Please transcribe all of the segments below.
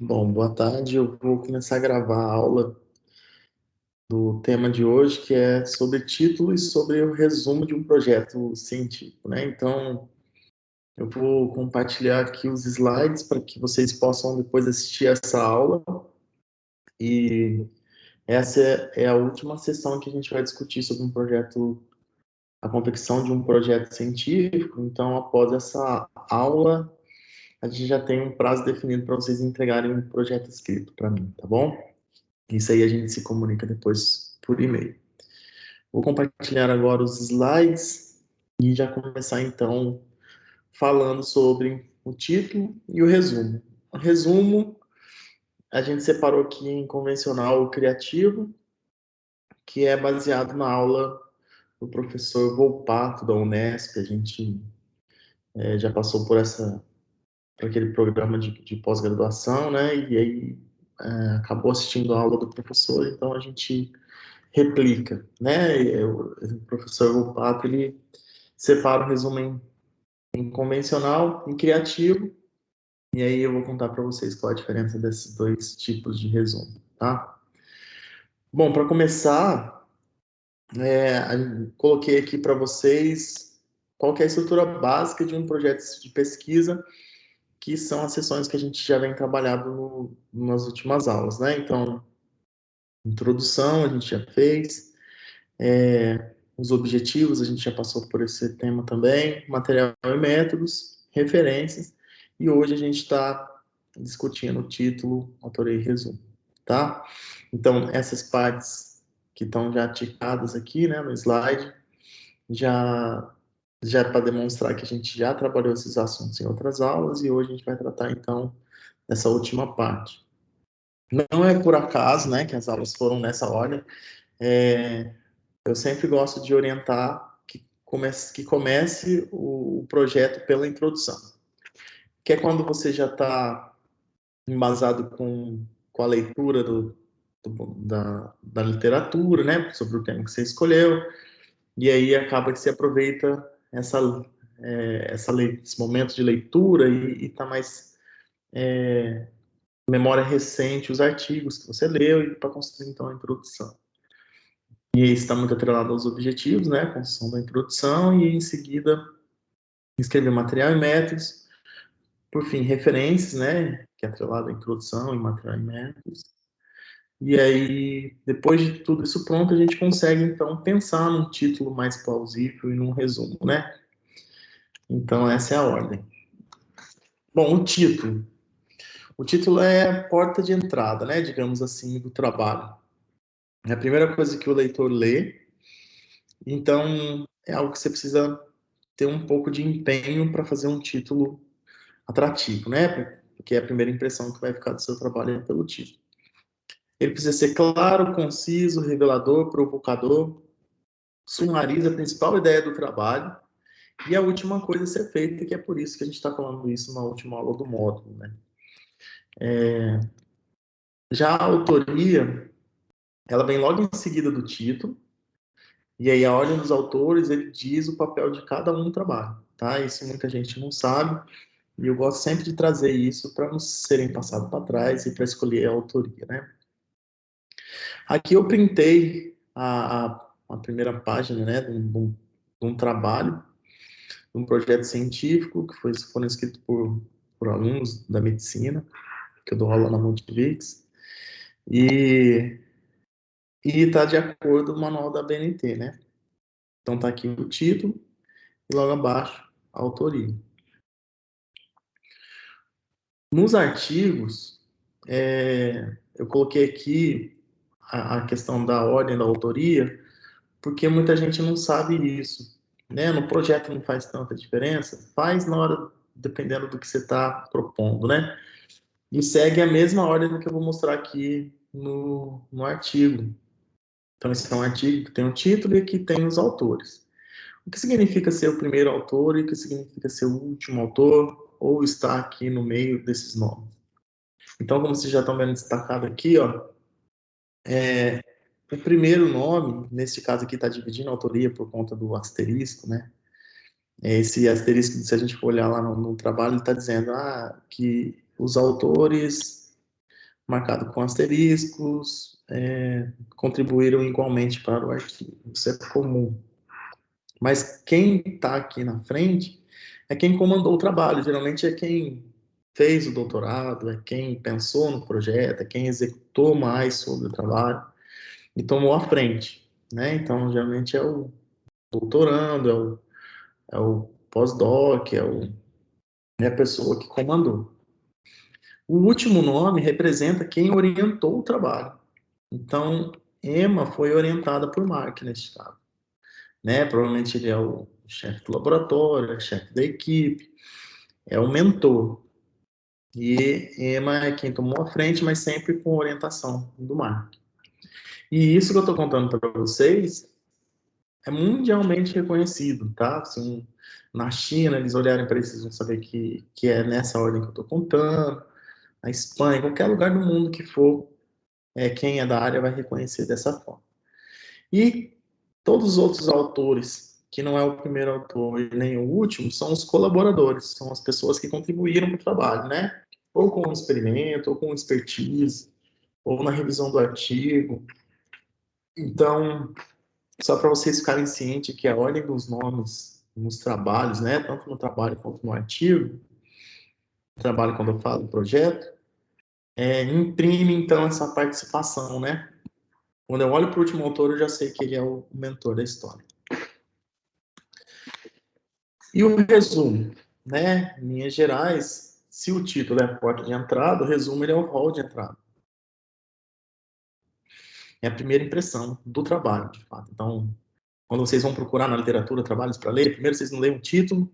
Bom, boa tarde. Eu vou começar a gravar a aula do tema de hoje, que é sobre título e sobre o resumo de um projeto científico, né? Então, eu vou compartilhar aqui os slides para que vocês possam depois assistir essa aula. E essa é a última sessão que a gente vai discutir sobre um projeto, a confecção de um projeto científico. Então, após essa aula, a gente já tem um prazo definido para vocês entregarem um projeto escrito para mim, tá bom? Isso aí a gente se comunica depois por e-mail. Vou compartilhar agora os slides e já começar então falando sobre o título e o resumo. O resumo a gente separou aqui em convencional criativo, que é baseado na aula do professor Volpato da Unesp. A gente já passou por aquele programa de pós-graduação, né? E aí acabou assistindo a aula do professor, então a gente replica, né? O professor Volpato, ele separa o resumo em convencional, em criativo, e aí eu vou contar para vocês qual a diferença desses dois tipos de resumo, tá? Bom, para começar, coloquei aqui para vocês qual que é a estrutura básica de um projeto de pesquisa, que são as sessões que a gente já vem trabalhando nas últimas aulas, né? Então, introdução a gente já fez, os objetivos, a gente já passou por esse tema também, material e métodos, referências, e hoje a gente está discutindo o título, autoria e resumo, tá? Então, essas partes que estão já ticadas aqui, né, no slide, já, já é para demonstrar que a gente já trabalhou esses assuntos em outras aulas, e hoje a gente vai tratar, então, dessa última parte. Não é por acaso, né, que as aulas foram nessa ordem. Eu sempre gosto de orientar que comece o projeto pela introdução, que é quando você já está embasado com a leitura da literatura, né, sobre o tema que você escolheu, e aí acaba que você aproveita esse momento de leitura e está mais memória recente os artigos que você leu e para construir então a introdução. E isso está muito atrelado aos objetivos, né, a construção da introdução, e em seguida escrever material e métodos, por fim, referências, né, que é atrelado à introdução e material e métodos. E aí, depois de tudo isso pronto, a gente consegue, então, pensar num título mais plausível e num resumo, né? Então, essa é a ordem. Bom, o título. O título é a porta de entrada, né, digamos assim, do trabalho. É a primeira coisa que o leitor lê, então é algo que você precisa ter um pouco de empenho para fazer um título atrativo, né? Porque é a primeira impressão que vai ficar do seu trabalho é pelo título. Ele precisa ser claro, conciso, revelador, provocador, sumariza a principal ideia do trabalho e a última coisa a ser feita, que é por isso que a gente está falando isso na última aula do módulo, né? Já a autoria, ela vem logo em seguida do título, e aí a ordem dos autores, ele diz o papel de cada um no trabalho, tá? Isso muita gente não sabe, e eu gosto sempre de trazer isso para não serem passados para trás e para escolher a autoria, né? Aqui eu printei a primeira página, né, de um trabalho, de um projeto científico que foram escritos por alunos da medicina, que eu dou aula na Multivix, e está de acordo com o manual da BNT, né? Então tá aqui o título e logo abaixo a autoria. Nos artigos, eu coloquei aqui a questão da ordem da autoria, porque muita gente não sabe isso, né? No projeto não faz tanta diferença, faz na hora, dependendo do que você está propondo, né? E segue a mesma ordem do que eu vou mostrar aqui no artigo. Então, esse é um artigo que tem o título e que tem os autores. O que significa ser o primeiro autor e o que significa ser o último autor, ou estar aqui no meio desses nomes. Então, como vocês já estão vendo destacado aqui, ó, o primeiro nome, nesse caso aqui está dividindo a autoria por conta do asterisco, né? Esse asterisco, se a gente for olhar lá no trabalho, ele está dizendo que os autores marcado com asteriscos, contribuíram igualmente para o arquivo. Isso é comum. Mas quem está aqui na frente é quem comandou o trabalho, geralmente é quem fez o doutorado, é quem pensou no projeto, é quem executou mais sobre o trabalho e tomou a frente, né? Então, geralmente é o doutorando, é o pós-doc, é a pessoa que comandou. O último nome representa quem orientou o trabalho. Então, Emma foi orientada por Mark nesse caso, né? Provavelmente ele é o chefe do laboratório, é o chefe da equipe, é o mentor. E Emma é quem tomou a frente, mas sempre com orientação do Mark. E isso que eu estou contando para vocês é mundialmente reconhecido, tá? Se na China eles olharem para isso, eles vão saber que é nessa ordem que eu estou contando. Na Espanha, qualquer lugar do mundo que for, quem é da área vai reconhecer dessa forma. E todos os outros autores, que não é o primeiro autor e nem o último, são os colaboradores, são as pessoas que contribuíram para o trabalho, né? Ou com o experimento, ou com expertise, ou na revisão do artigo. Então, só para vocês ficarem cientes que a ordem dos nomes nos trabalhos, né, tanto no trabalho quanto no artigo, no trabalho quando eu falo projeto, imprime então essa participação, né? Quando eu olho para o último autor, eu já sei que ele é o mentor da história. E o resumo, né? Em linhas gerais, se o título é a porta de entrada, o resumo ele é o hall de entrada. É a primeira impressão do trabalho, de fato. Então, quando vocês vão procurar na literatura trabalhos para ler, primeiro vocês não leem o título,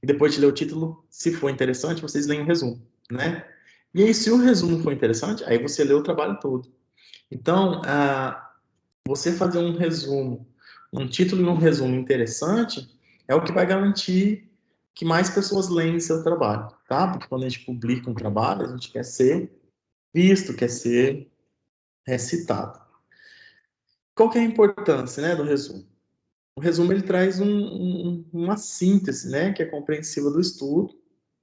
e depois de ler o título, se for interessante, vocês leem o resumo, né? E aí, se o resumo for interessante, aí você lê o trabalho todo. Então, você fazer um resumo, um título e um resumo interessante, é o que vai garantir que mais pessoas leem seu trabalho, tá? Porque quando a gente publica um trabalho, a gente quer ser visto, quer ser citado. Qual que é a importância, né, do resumo? O resumo ele traz uma síntese, né, que é compreensiva do estudo,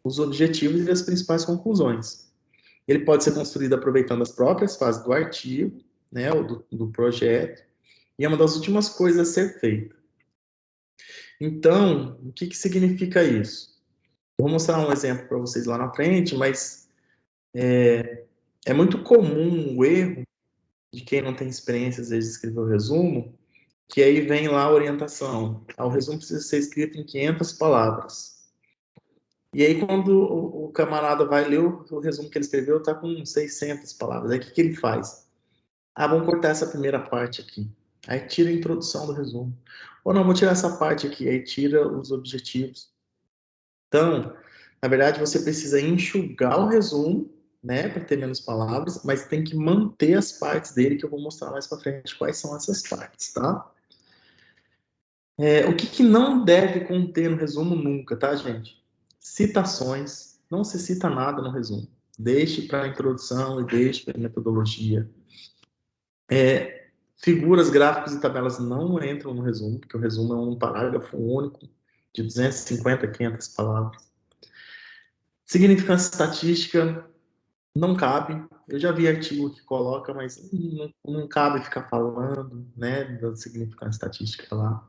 os objetivos e as principais conclusões. Ele pode ser construído aproveitando as próprias fases do artigo, né, ou do projeto, e é uma das últimas coisas a ser feita. Então, o que significa isso? Vou mostrar um exemplo para vocês lá na frente, mas é muito comum o erro de quem não tem experiência, às vezes, de escrever o resumo, que aí vem lá a orientação. O resumo precisa ser escrito em 500 palavras. E aí, quando o camarada vai ler o resumo que ele escreveu, está com 600 palavras. Aí, o que ele faz? Vamos cortar essa primeira parte aqui. Aí, tira a introdução do resumo. Ou não, vou tirar essa parte aqui. Aí, tira os objetivos. Então, na verdade, você precisa enxugar o resumo, né, para ter menos palavras, mas tem que manter as partes dele, que eu vou mostrar mais para frente quais são essas partes, tá? O que não deve conter no resumo nunca, tá, gente? Citações. Não se cita nada no resumo. Deixe para a introdução e deixe para a metodologia. Figuras, gráficos e tabelas não entram no resumo, porque o resumo é um parágrafo único de 250, 500 palavras. Significância estatística não cabe. Eu já vi artigo que coloca, mas não cabe ficar falando, né, da significância estatística lá.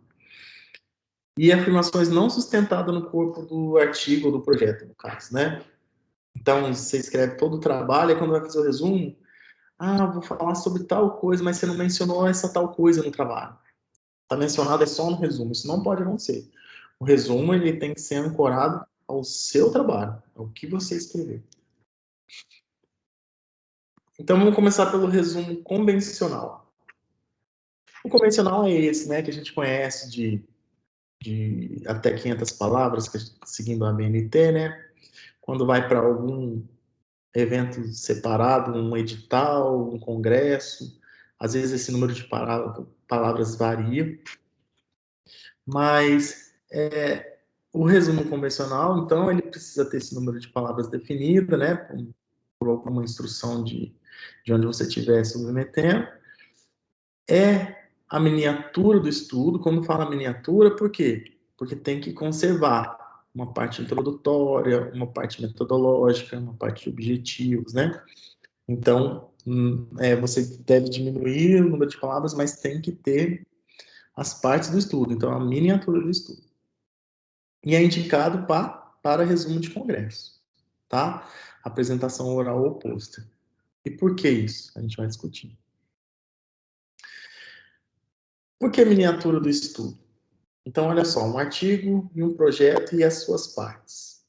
E afirmações não sustentadas no corpo do artigo ou do projeto, no caso, né? Então, você escreve todo o trabalho, e quando vai fazer o resumo, vou falar sobre tal coisa, mas você não mencionou essa tal coisa no trabalho. Está mencionado é só no resumo, isso não pode acontecer. O resumo, ele tem que ser ancorado ao seu trabalho, ao que você escreveu. Então, vamos começar pelo resumo convencional. O convencional é esse, né, que a gente conhece de até 500 palavras, seguindo a BNT, né? Quando vai para algum evento separado, um edital, um congresso, às vezes esse número de palavras varia, mas o resumo convencional, então, ele precisa ter esse número de palavras definida, né, por alguma instrução de onde você estiver submetendo. A miniatura do estudo. Quando fala miniatura, por quê? Porque tem que conservar uma parte introdutória, uma parte metodológica, uma parte de objetivos, né? Então, você deve diminuir o número de palavras, mas tem que ter as partes do estudo. Então, a miniatura do estudo. E é indicado para resumo de congresso, tá? Apresentação oral ou pôster. E por que isso? A gente vai discutir. Por que miniatura do estudo? Então, olha só, um artigo e um projeto e as suas partes.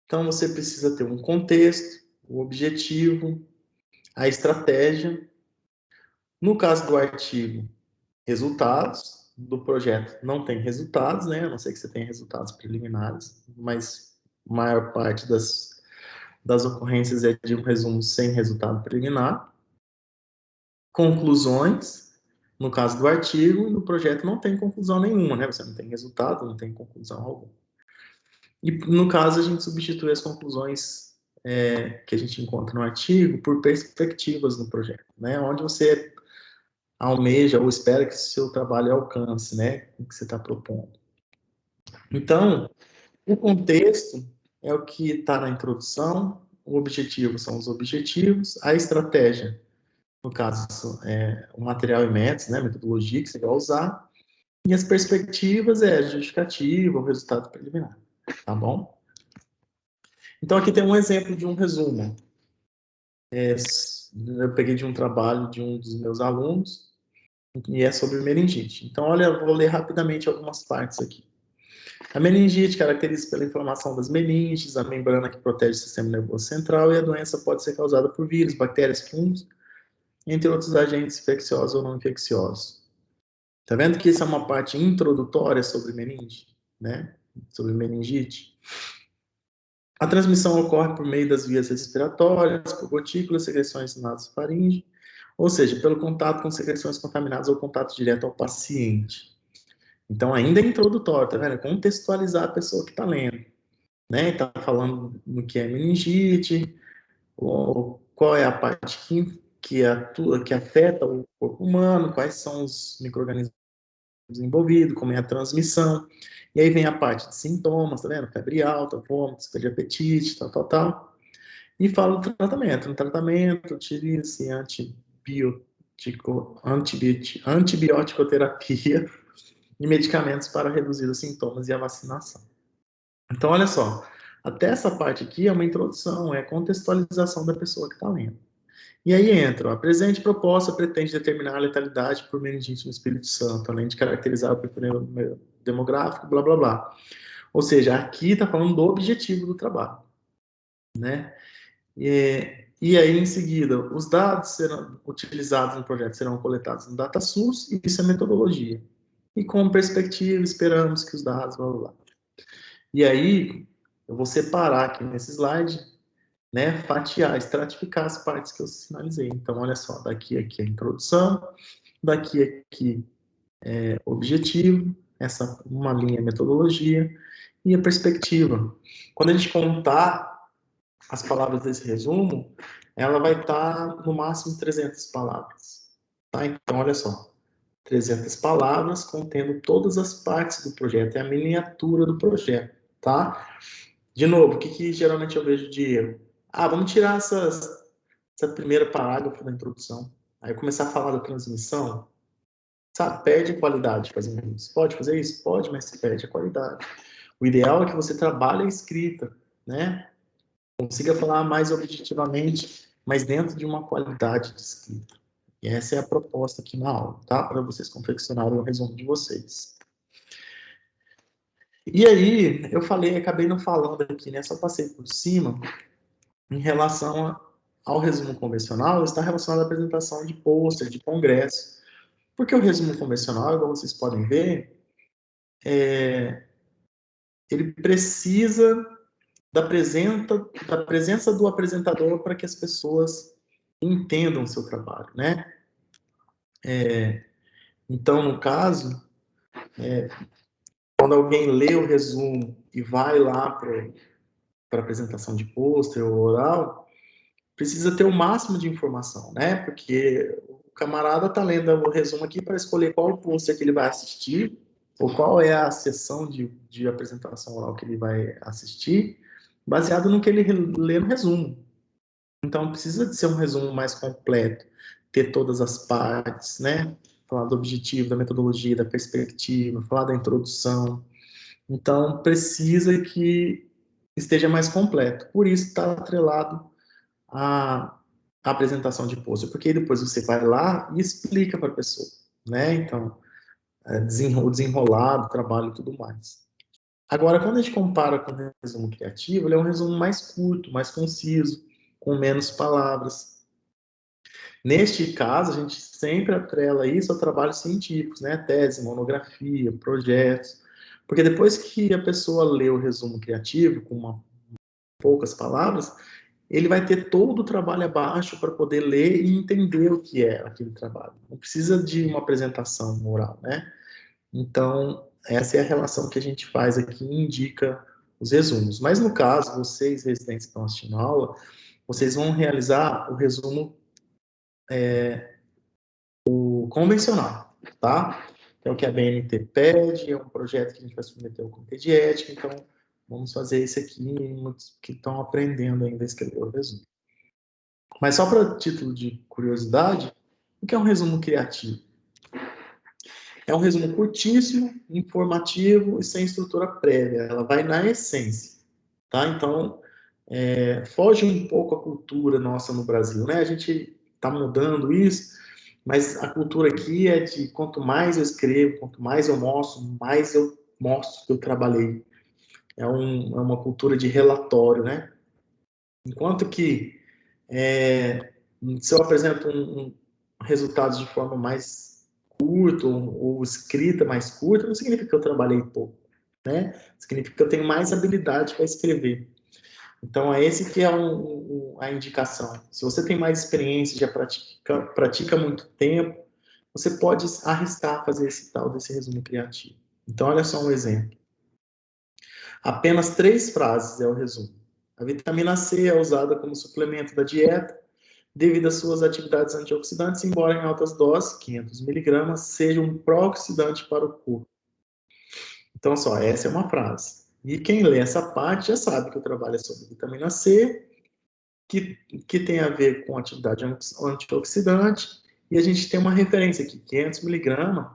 Então, você precisa ter um contexto, o objetivo, a estratégia. No caso do artigo, resultados. Do projeto não tem resultados, né? A não ser que você tenha resultados preliminares, mas a maior parte das ocorrências é de um resumo sem resultado preliminar. Conclusões, no caso do artigo, no projeto não tem conclusão nenhuma, né? Você não tem resultado, não tem conclusão alguma. E no caso, a gente substitui as conclusões que a gente encontra no artigo por perspectivas no projeto, né? Onde você almeja ou espera que seu trabalho alcance, né? O que você está propondo. Então, o contexto é o que está na introdução, o objetivo são os objetivos, a estratégia, no caso, o material e métodos, né? Metodologia que você vai usar, e as perspectivas é a justificativa, o resultado preliminar, tá bom? Então, aqui tem um exemplo de um resumo. Eu peguei de um trabalho de um dos meus alunos, e é sobre meningite. Então, olha, eu vou ler rapidamente algumas partes aqui. A meningite caracteriza pela inflamação das meninges, a membrana que protege o sistema nervoso central, e a doença pode ser causada por vírus, bactérias, fungos, entre outros agentes infecciosos ou não infecciosos. Tá vendo que isso é uma parte introdutória sobre meningite, né? Sobre meningite. A transmissão ocorre por meio das vias respiratórias, por gotículas, secreções nasofaringe, ou seja, pelo contato com secreções contaminadas ou contato direto ao paciente. Então, ainda é introdutório, tá vendo? É contextualizar a pessoa que está lendo, né? Está falando no que é meningite, qual é a parte que atua, que afeta o corpo humano, quais são os micro-organismos envolvidos, como é a transmissão. E aí vem a parte de sintomas, tá vendo? Febre alta, vômitos, perda de apetite, tal. E fala do tratamento. No tratamento, utilize antibiótico-terapia e medicamentos para reduzir os sintomas e a vacinação. Então, olha só, até essa parte aqui é uma introdução, é a contextualização da pessoa que está lendo. E aí entra, a presente proposta pretende determinar a letalidade por meningite no Espírito Santo, além de caracterizar o perfil demográfico, blá, blá, blá. Ou seja, aqui está falando do objetivo do trabalho, né? E aí, em seguida, os dados serão utilizados no projeto serão coletados no DataSource, e isso é metodologia. E como perspectiva, esperamos que os dados, blá, blá, blá. E aí, eu vou separar aqui nesse slide, né, fatiar, estratificar as partes que eu sinalizei. Então, olha só, daqui aqui é a introdução, daqui aqui é objetivo, essa uma linha é metodologia, e a perspectiva. Quando a gente contar as palavras desse resumo, ela vai estar no máximo 300 palavras. Tá? Então, olha só, 300 palavras contendo todas as partes do projeto, é a miniatura do projeto, tá? De novo, o que geralmente eu vejo de erro? Ah, vamos tirar essa primeira parágrafo da introdução. Aí começar a falar da transmissão, sabe? Perde a qualidade fazendo isso. Pode fazer isso? Pode, mas perde a qualidade. O ideal é que você trabalhe a escrita, né? Consiga falar mais objetivamente, mas dentro de uma qualidade de escrita. E essa é a proposta aqui na aula, tá? Para vocês confeccionarem o resumo de vocês. E aí, eu falei, acabei não falando aqui, né? Só passei por cima em relação ao resumo convencional, está relacionado à apresentação de pôster, de congresso. Porque o resumo convencional, como vocês podem ver, ele precisa da presença do apresentador para que as pessoas entendam o seu trabalho, né? Então, no caso, quando alguém lê o resumo e vai lá para a apresentação de pôster ou oral, precisa ter o máximo de informação, né? Porque o camarada está lendo o resumo aqui para escolher qual pôster que ele vai assistir, ou qual é a sessão de apresentação oral que ele vai assistir, baseado no que ele lê no resumo. Então, precisa de ser um resumo mais completo, ter todas as partes, né? Falar do objetivo, da metodologia, da perspectiva, falar da introdução. Então, precisa que esteja mais completo. Por isso, está atrelado à apresentação de pôster, porque aí depois você vai lá e explica para a pessoa, né? Então, o desenrolar do trabalho e tudo mais. Agora, quando a gente compara com o resumo criativo, ele é um resumo mais curto, mais conciso, com menos palavras. Neste caso, a gente sempre atrela isso a trabalhos científicos, né? Tese, monografia, projetos. Porque depois que a pessoa lê o resumo criativo, com poucas palavras, ele vai ter todo o trabalho abaixo para poder ler e entender o que é aquele trabalho. Não precisa de uma apresentação oral, né? Então, essa é a relação que a gente faz aqui e indica os resumos. Mas no caso, vocês, residentes que estão assistindo a aula, vocês vão realizar o resumo o convencional, tá? É o que a BNT pede, é um projeto que a gente vai submeter ao comitê de ética, então vamos fazer esse aqui, muitos que estão aprendendo ainda a escrever o resumo. Mas só para título de curiosidade, o que é um resumo criativo? É um resumo curtíssimo, informativo e sem estrutura prévia. Ela vai na essência, tá? Então, foge um pouco a cultura nossa no Brasil, né? A gente está mudando isso, mas a cultura aqui é de quanto mais eu escrevo, quanto mais eu mostro que eu trabalhei. É uma cultura de relatório, né? Enquanto que se eu apresento resultados de forma mais curta ou escrita mais curta, não significa que eu trabalhei pouco, né? Significa que eu tenho mais habilidade para escrever. Então, é esse que é a indicação. Se você tem mais experiência, já pratica muito tempo, você pode arriscar fazer esse tal desse resumo criativo. Então, olha só um exemplo. Apenas 3 frases é o resumo. A vitamina C é usada como suplemento da dieta devido às suas atividades antioxidantes, embora em altas doses, 500 miligramas, seja um pró-oxidante para o corpo. Então, só, essa é uma frase. E quem lê essa parte já sabe que o trabalho é sobre vitamina C, que, que tem a ver com atividade antioxidante, e a gente tem uma referência aqui, 500 miligramas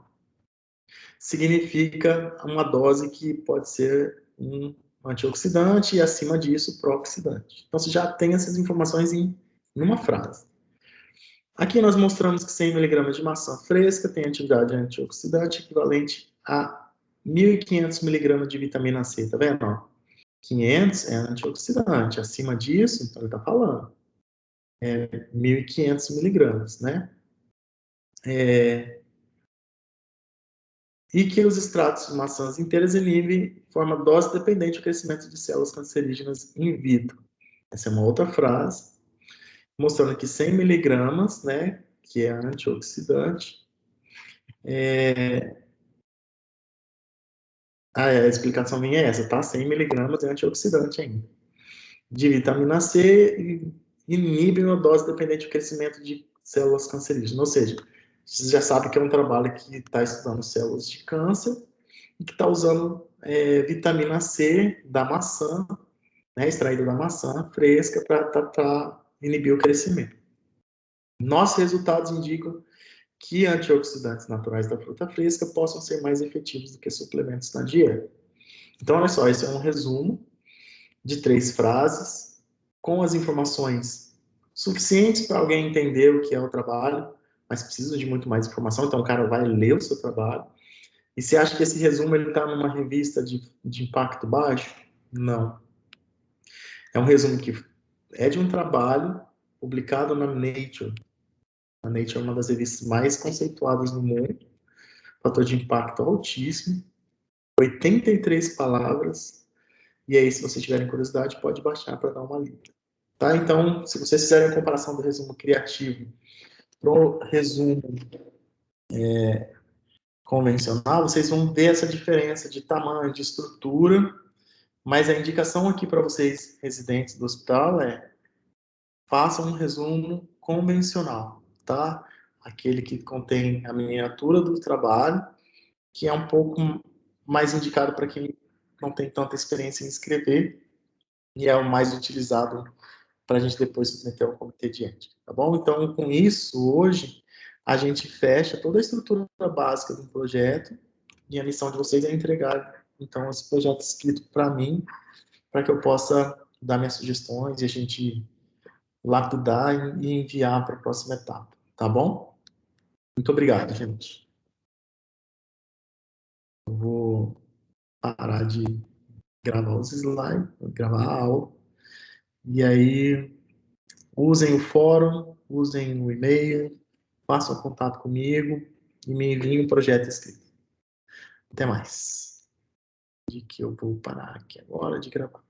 significa uma dose que pode ser um antioxidante e acima disso, pró-oxidante. Então, você já tem essas informações em uma frase. Aqui nós mostramos que 100 miligramas de maçã fresca tem atividade antioxidante equivalente a 1.500 miligramas de vitamina C, tá vendo? 500 é antioxidante, acima disso, então ele está falando, 1.500 miligramas, né? E que os extratos de maçãs inteiras inibem de forma dose dependente o crescimento de células cancerígenas in vitro. Essa é uma outra frase, mostrando que 100 miligramas, né, que é antioxidante, a explicação minha é essa, tá? 100 miligramas é antioxidante ainda. De vitamina C inibe uma dose dependente do crescimento de células cancerígenas. Ou seja, você já sabe que é um trabalho que está estudando células de câncer e que está usando vitamina C da maçã, né, extraída da maçã fresca, para inibir o crescimento. Nossos resultados indicam que antioxidantes naturais da fruta fresca possam ser mais efetivos do que suplementos na dieta. Então, olha só, esse é um resumo de 3 frases, com as informações suficientes para alguém entender o que é o trabalho, mas precisa de muito mais informação, então o cara vai ler o seu trabalho. E você acha que esse resumo está numa revista de impacto baixo? Não. É um resumo que é de um trabalho publicado na Nature. A Nature é uma das revistas mais conceituadas no mundo, fator de impacto altíssimo, 83 palavras, e aí, se vocês tiverem curiosidade, pode baixar para dar uma lida. Tá? Então, se vocês fizerem a comparação do resumo criativo pro resumo convencional, vocês vão ver essa diferença de tamanho, de estrutura, mas a indicação aqui para vocês, residentes do hospital, é façam um resumo convencional, tá? Aquele que contém a miniatura do trabalho, que é um pouco mais indicado para quem não tem tanta experiência em escrever, e é o mais utilizado para a gente depois submeter ao comitê de ética, tá bom? Então, com isso, hoje, a gente fecha toda a estrutura básica do projeto e a missão de vocês é entregar, então, esse projeto escrito para mim, para que eu possa dar minhas sugestões e a gente lapidar e enviar para a próxima etapa, tá bom? Muito obrigado, gente. Eu vou parar de gravar os slides, gravar a aula, e aí usem o fórum, usem o e-mail, façam contato comigo e me enviem um projeto escrito. Até mais. De que eu vou parar aqui agora de gravar.